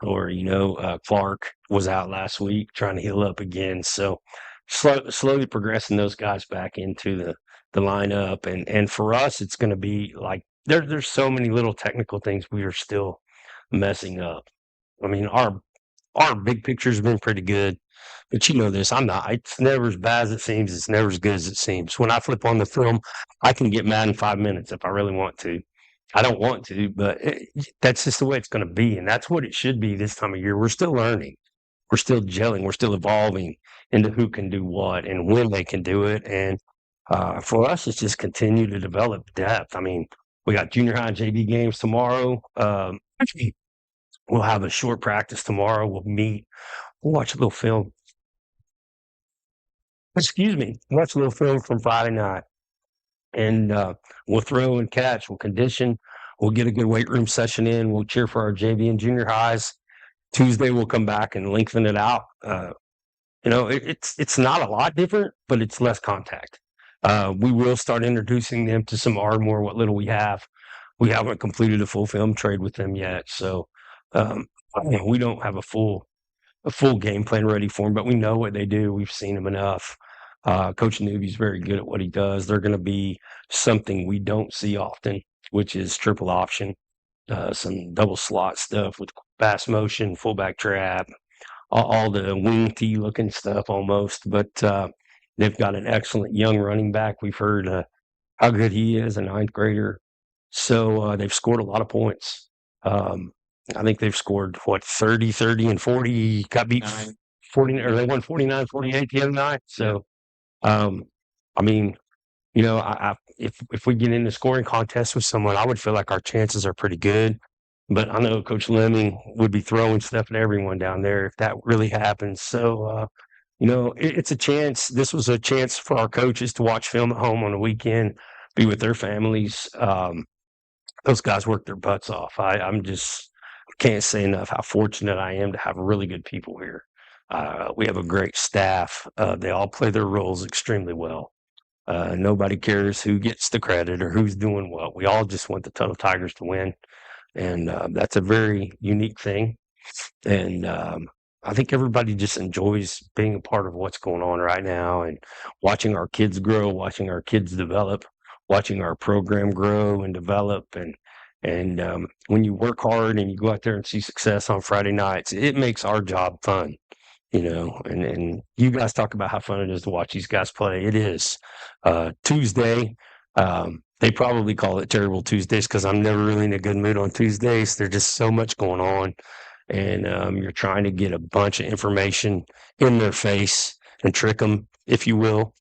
Clark was out last week trying to heal up again. So slowly progressing those guys back into the lineup. And for us, it's going to be like there's so many little technical things we are still messing up. I mean, our big picture's been pretty good, but you know this, it's never as bad as it seems. It's never as good as it seems. When I flip on the film, I can get mad in 5 minutes if I really want to. I don't want to, but that's just the way it's going to be. And that's what it should be this time of year. We're still learning. We're still gelling. We're still evolving into who can do what and when they can do it. And for us, it's just continue to develop depth. I mean, we got junior high JV games tomorrow. We'll have a short practice tomorrow. We'll meet. We'll watch a little film. Watch a little film from Friday night. And we'll throw and catch. We'll condition. We'll get a good weight room session in. We'll cheer for our JV and junior highs. Tuesday, we'll come back and lengthen it out. It's not a lot different, but it's less contact. We will start introducing them to some Ardmore, what little we have. We haven't completed a full film trade with them yet. So we don't have a full game plan ready for them, but we know what they do. We've seen them enough. Coach Newby's very good at what he does. They're going to be something we don't see often, which is triple option, some double slot stuff with pass motion, fullback trap, all the wing tee looking stuff almost. But they've got an excellent young running back. We've heard how good he is, a 9th grader. So they've scored a lot of points. I think they've scored 30, and 40. Got beat 40, or they won 49-48 the other night. So, I mean, if we get in the scoring contest with someone, I would feel like our chances are pretty good. But I know Coach Lemming would be throwing stuff at everyone down there if that really happens. So, it's a chance. This was a chance for our coaches to watch film at home on the weekend, be with their families. Those guys work their butts off. I'm just can't say enough how fortunate I am to have really good people here. We have a great staff. They all play their roles extremely well. Nobody cares who gets the credit or who's doing what. We all just want the Tuttle Tigers to win, and that's a very unique thing. And I think everybody just enjoys being a part of what's going on right now and watching our kids grow, watching our kids develop, watching our program grow and develop. And when you work hard and you go out there and see success on Friday nights, it makes our job fun, you know. And you guys talk about how fun it is to watch these guys play. It is. Tuesday, they probably call it terrible Tuesdays because I'm never really in a good mood on Tuesdays. There's just so much going on, and you're trying to get a bunch of information in their face and trick them, if you will.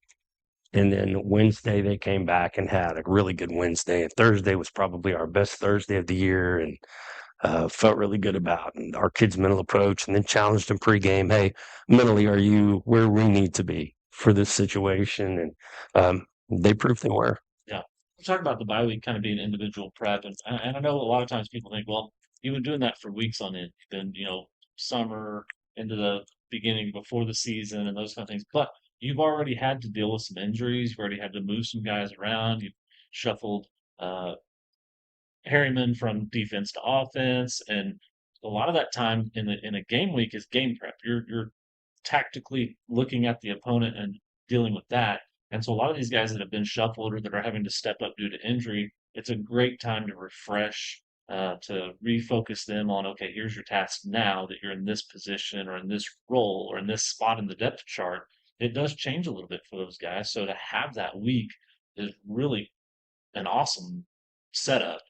And then Wednesday, they came back and had a really good Wednesday. And Thursday was probably our best Thursday of the year, and felt really good about and our kids' mental approach. And then challenged them pregame. Hey, mentally, are you where we need to be for this situation? And they proved they were. Yeah. We're talking about the bye week kind of being individual prep. And I know a lot of times people think, well, you've been doing that for weeks on end. Then, summer into the beginning before the season and those kind of things. But you've already had to deal with some injuries. You've already had to move some guys around. You've shuffled Harriman from defense to offense, and a lot of that time in a game week is game prep. You're tactically looking at the opponent and dealing with that. And so a lot of these guys that have been shuffled or that are having to step up due to injury, it's a great time to refresh, to refocus them on, okay, here's your task now that you're in this position or in this role or in this spot in the depth chart. It does change a little bit for those guys. So to have that week is really an awesome setup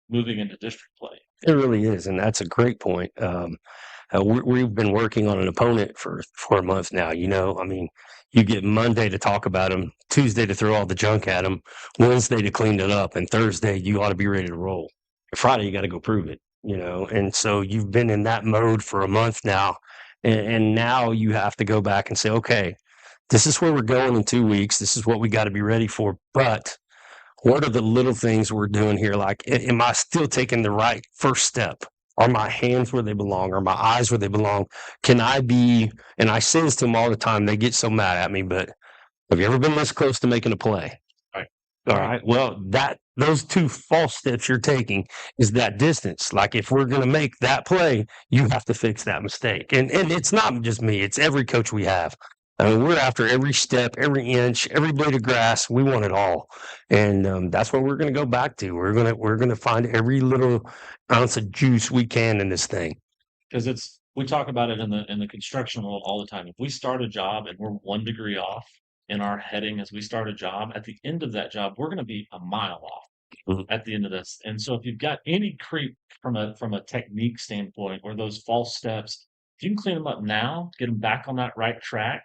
moving into district play. It really is, and that's a great point. We've been working on an opponent for 4 months now. I mean, you get Monday to talk about them, Tuesday to throw all the junk at them, Wednesday to clean it up, and Thursday you ought to be ready to roll. Friday you got to go prove it. And so you've been in that mode for a month now, and now you have to go back and say, okay, this is where we're going in 2 weeks. This is what we got to be ready for, but what are the little things we're doing here? Like, am I still taking the right first step? Are my hands where they belong? Are my eyes where they belong? Can I be, and I say this to them all the time, they get so mad at me, but have you ever been this close to making a play? Right. All right. Well, those 2 false steps you're taking is that distance. Like, if we're going to make that play, you have to fix that mistake. And it's not just me, it's every coach we have. I mean, we're after every step, every inch, every blade of grass. We want it all, and that's what we're going to go back to. We're gonna find every little ounce of juice we can in this thing. Because we talk about it in the construction world all the time. If we start a job and we're 1 degree off in our heading as we start a job, at the end of that job, we're going to be a mile off at the end of this. And so if you've got any creep from a technique standpoint or those false steps, if you can clean them up now, get them back on that right track,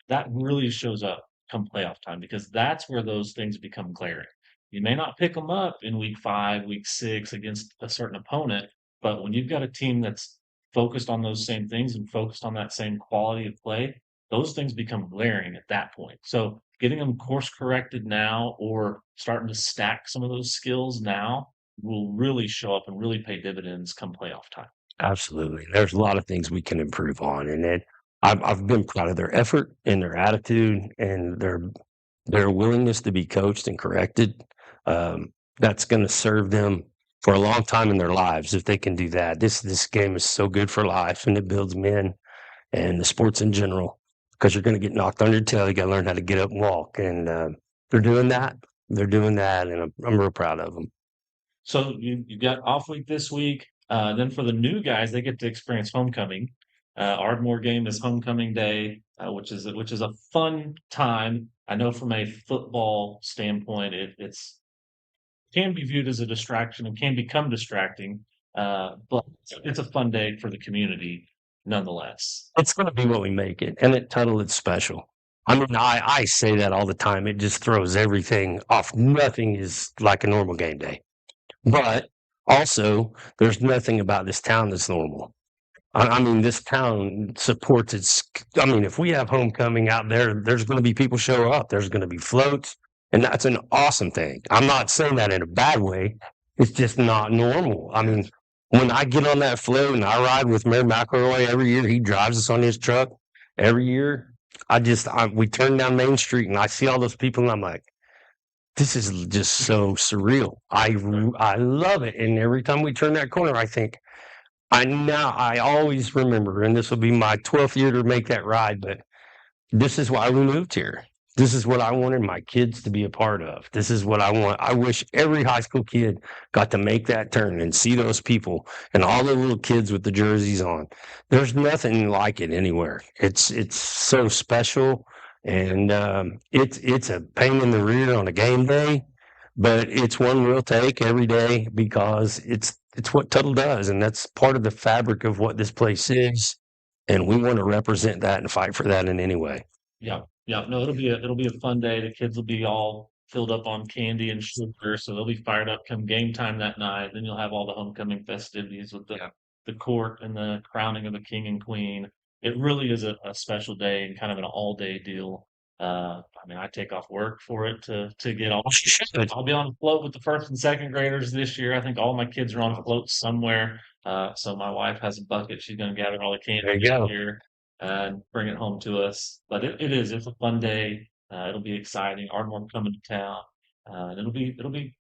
that really shows up come playoff time, because that's where those things become glaring. You may not pick them up in week 5, week 6 against a certain opponent, but when you've got a team that's focused on those same things and focused on that same quality of play, those things become glaring at that point. So getting them course corrected now or starting to stack some of those skills now will really show up and really pay dividends come playoff time. Absolutely. There's a lot of things we can improve on, and I've been proud of their effort and their attitude and their willingness to be coached and corrected. That's going to serve them for a long time in their lives if they can do that. This game is so good for life, and it builds men and the sports in general, because you're going to get knocked on your tail. You got to learn how to get up and walk, and they're doing that. They're doing that, and I'm real proud of them. So you got off week this week. Then for the new guys, they get to experience homecoming. Ardmore game is homecoming day, which is a fun time. I know from a football standpoint, it's can be viewed as a distraction and can become distracting, but it's a fun day for the community nonetheless. It's going to be what we make it, and at Tuttle, it's special. I mean, I say that all the time. It just throws everything off. Nothing is like a normal game day, but also there's nothing about this town that's normal. I mean, this town supports its. I mean, if we have homecoming out there, there's going to be people show up. There's going to be floats. And that's an awesome thing. I'm not saying that in a bad way. It's just not normal. I mean, when I get on that float and I ride with Mayor McElroy every year, he drives us on his truck every year. We turn down Main Street and I see all those people and I'm like, this is just so surreal. I love it. And every time we turn that corner, I think, I always remember, and this will be my 12th year to make that ride, but this is why we moved here. This is what I wanted my kids to be a part of. This is what I want. I wish every high school kid got to make that turn and see those people and all the little kids with the jerseys on. There's nothing like it anywhere. It's so special, and it's a pain in the rear on a game day, but it's one we'll take every day because it's what Tuttle does, and that's part of the fabric of what this place is. And we want to represent that and fight for that in any way. Yeah, yeah. No, it'll be a fun day. The kids will be all filled up on candy and sugar, so they'll be fired up come game time that night. Then you'll have all the homecoming festivities with the court and the crowning of the king and queen. It really is a special day and kind of an all day deal. I mean, I take off work for it to get on. I'll be on a float with the first and second graders this year. I think all my kids are on floats somewhere. So my wife has a bucket. She's going to gather all the candy There you this go. year and bring it home to us. But it's a fun day. It'll be exciting. Ardmore coming to town, and it'll be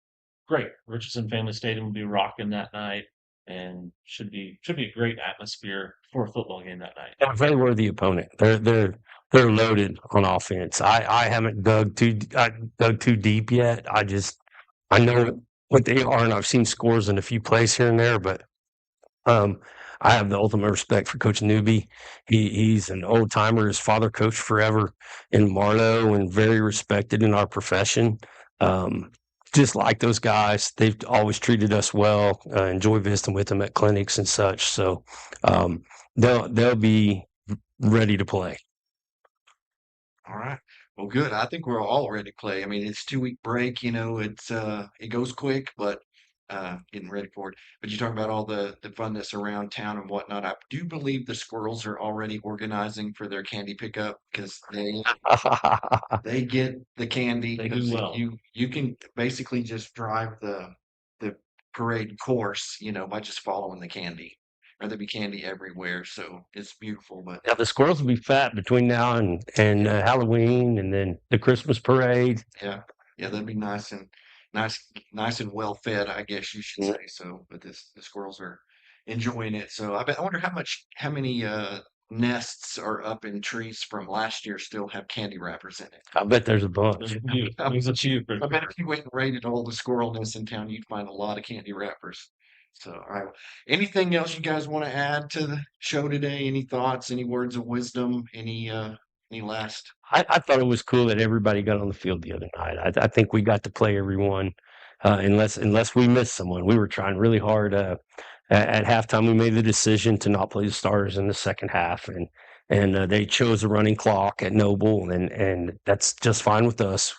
great. Richardson Family Stadium will be rocking that night, and should be a great atmosphere for a football game that night. They're a very worthy opponent. They're loaded on offense. I haven't dug too deep yet. I know what they are, and I've seen scores in a few plays here and there, but um, I have the ultimate respect for Coach Newby. He's an old timer. His father coached forever in Marlow and very respected in our profession. Um, just like those guys, they've always treated us well. Enjoy visiting with them at clinics and such. So they'll be ready to play. All right. Well, good. I think we're all ready to play. I mean, it's 2 week break, it goes quick, but getting ready for it. But you talk about all the funness around town and whatnot. I do believe the squirrels are already organizing for their candy pickup because they get the candy. They do 'Cause well. you can basically just drive the parade course, by just following the candy. Or there'll be candy everywhere, so it's beautiful. But Yeah, the squirrels will be fat between now and Halloween, and then the Christmas parade. yeah, yeah, that'd be nice and well fed, I guess you should say. So, but the squirrels are enjoying it. So I wonder how many nests are up in trees from last year still have candy wrappers in it. I bet there's a bunch. There's a few. I bet if you went and raided all the squirrel nests in town, you'd find a lot of candy wrappers. So, all right. Anything else you guys want to add to the show today? Any thoughts? Any words of wisdom? Any last? I thought it was cool that everybody got on the field the other night. I think we got to play everyone, unless we missed someone. We were trying really hard. At halftime, we made the decision to not play the starters in the second half, and they chose a running clock at Noble, and that's just fine with us.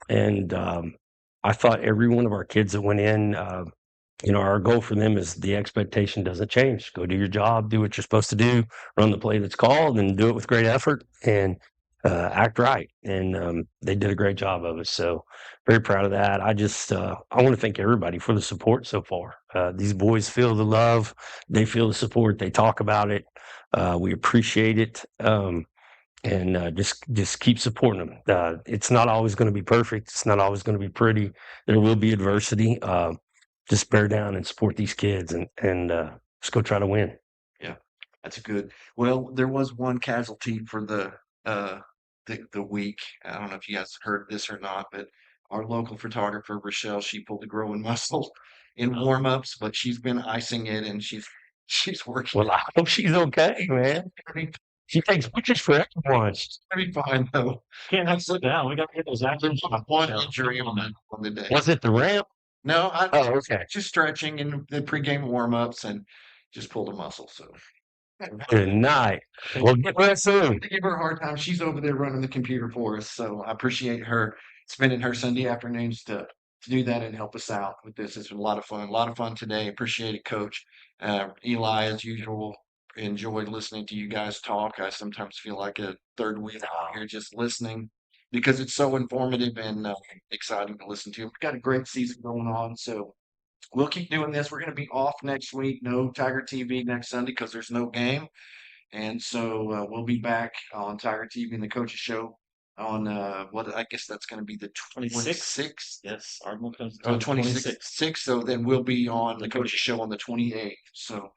And I thought every one of our kids that went in, our goal for them is the expectation doesn't change. Go do your job, do what you're supposed to do, run the play that's called, and do it with great effort and act right. And they did a great job of it. So very proud of that. I want to thank everybody for the support so far. These boys feel the love, they feel the support, they talk about it. We appreciate it. And just keep supporting them. It's not always going to be perfect. It's not always going to be pretty. There will be adversity. Just bear down and support these kids and just go try to win. Yeah, that's good. Well, there was one casualty for the week. I don't know if you guys heard this or not, but our local photographer Rochelle, she pulled a growing muscle in warm-ups, but she's been icing it and she's working. Well, I hope she's okay, man. She takes pictures for everyone. She's gonna be fine though. Can't have to sit down. We got to get those actions. One injury on the day. Was it the ramp? No, okay. Just stretching in the pregame warm-ups and just pulled a muscle. So Good night. Well, get well soon. to give her a hard time. She's over there running the computer for us, so I appreciate her spending her Sunday afternoons to do that and help us out with this. It's been a lot of fun. A lot of fun today. Appreciate it, Coach. Eli, as usual, enjoyed listening to you guys talk. I sometimes feel like a third wheel out here just listening. because it's so informative and exciting to listen to. We've got a great season going on, so we'll keep doing this. We're going to be off next week. No Tiger TV next Sunday because there's no game. And so we'll be back on Tiger TV and the Coaches Show on what I guess that's going to be the 26th. Yes, Ardmore comes Oh, to 26th. 26th. So then we'll be on the Coaches Show on the 28th. So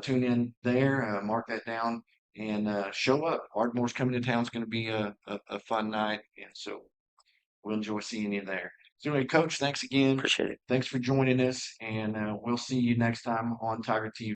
tune in there, mark that down, and show up. Ardmore's coming to town. It's going to be a fun night. And so we'll enjoy seeing you there. So anyway, Coach, thanks again. Appreciate it. Thanks for joining us, and we'll see you next time on Tiger TV.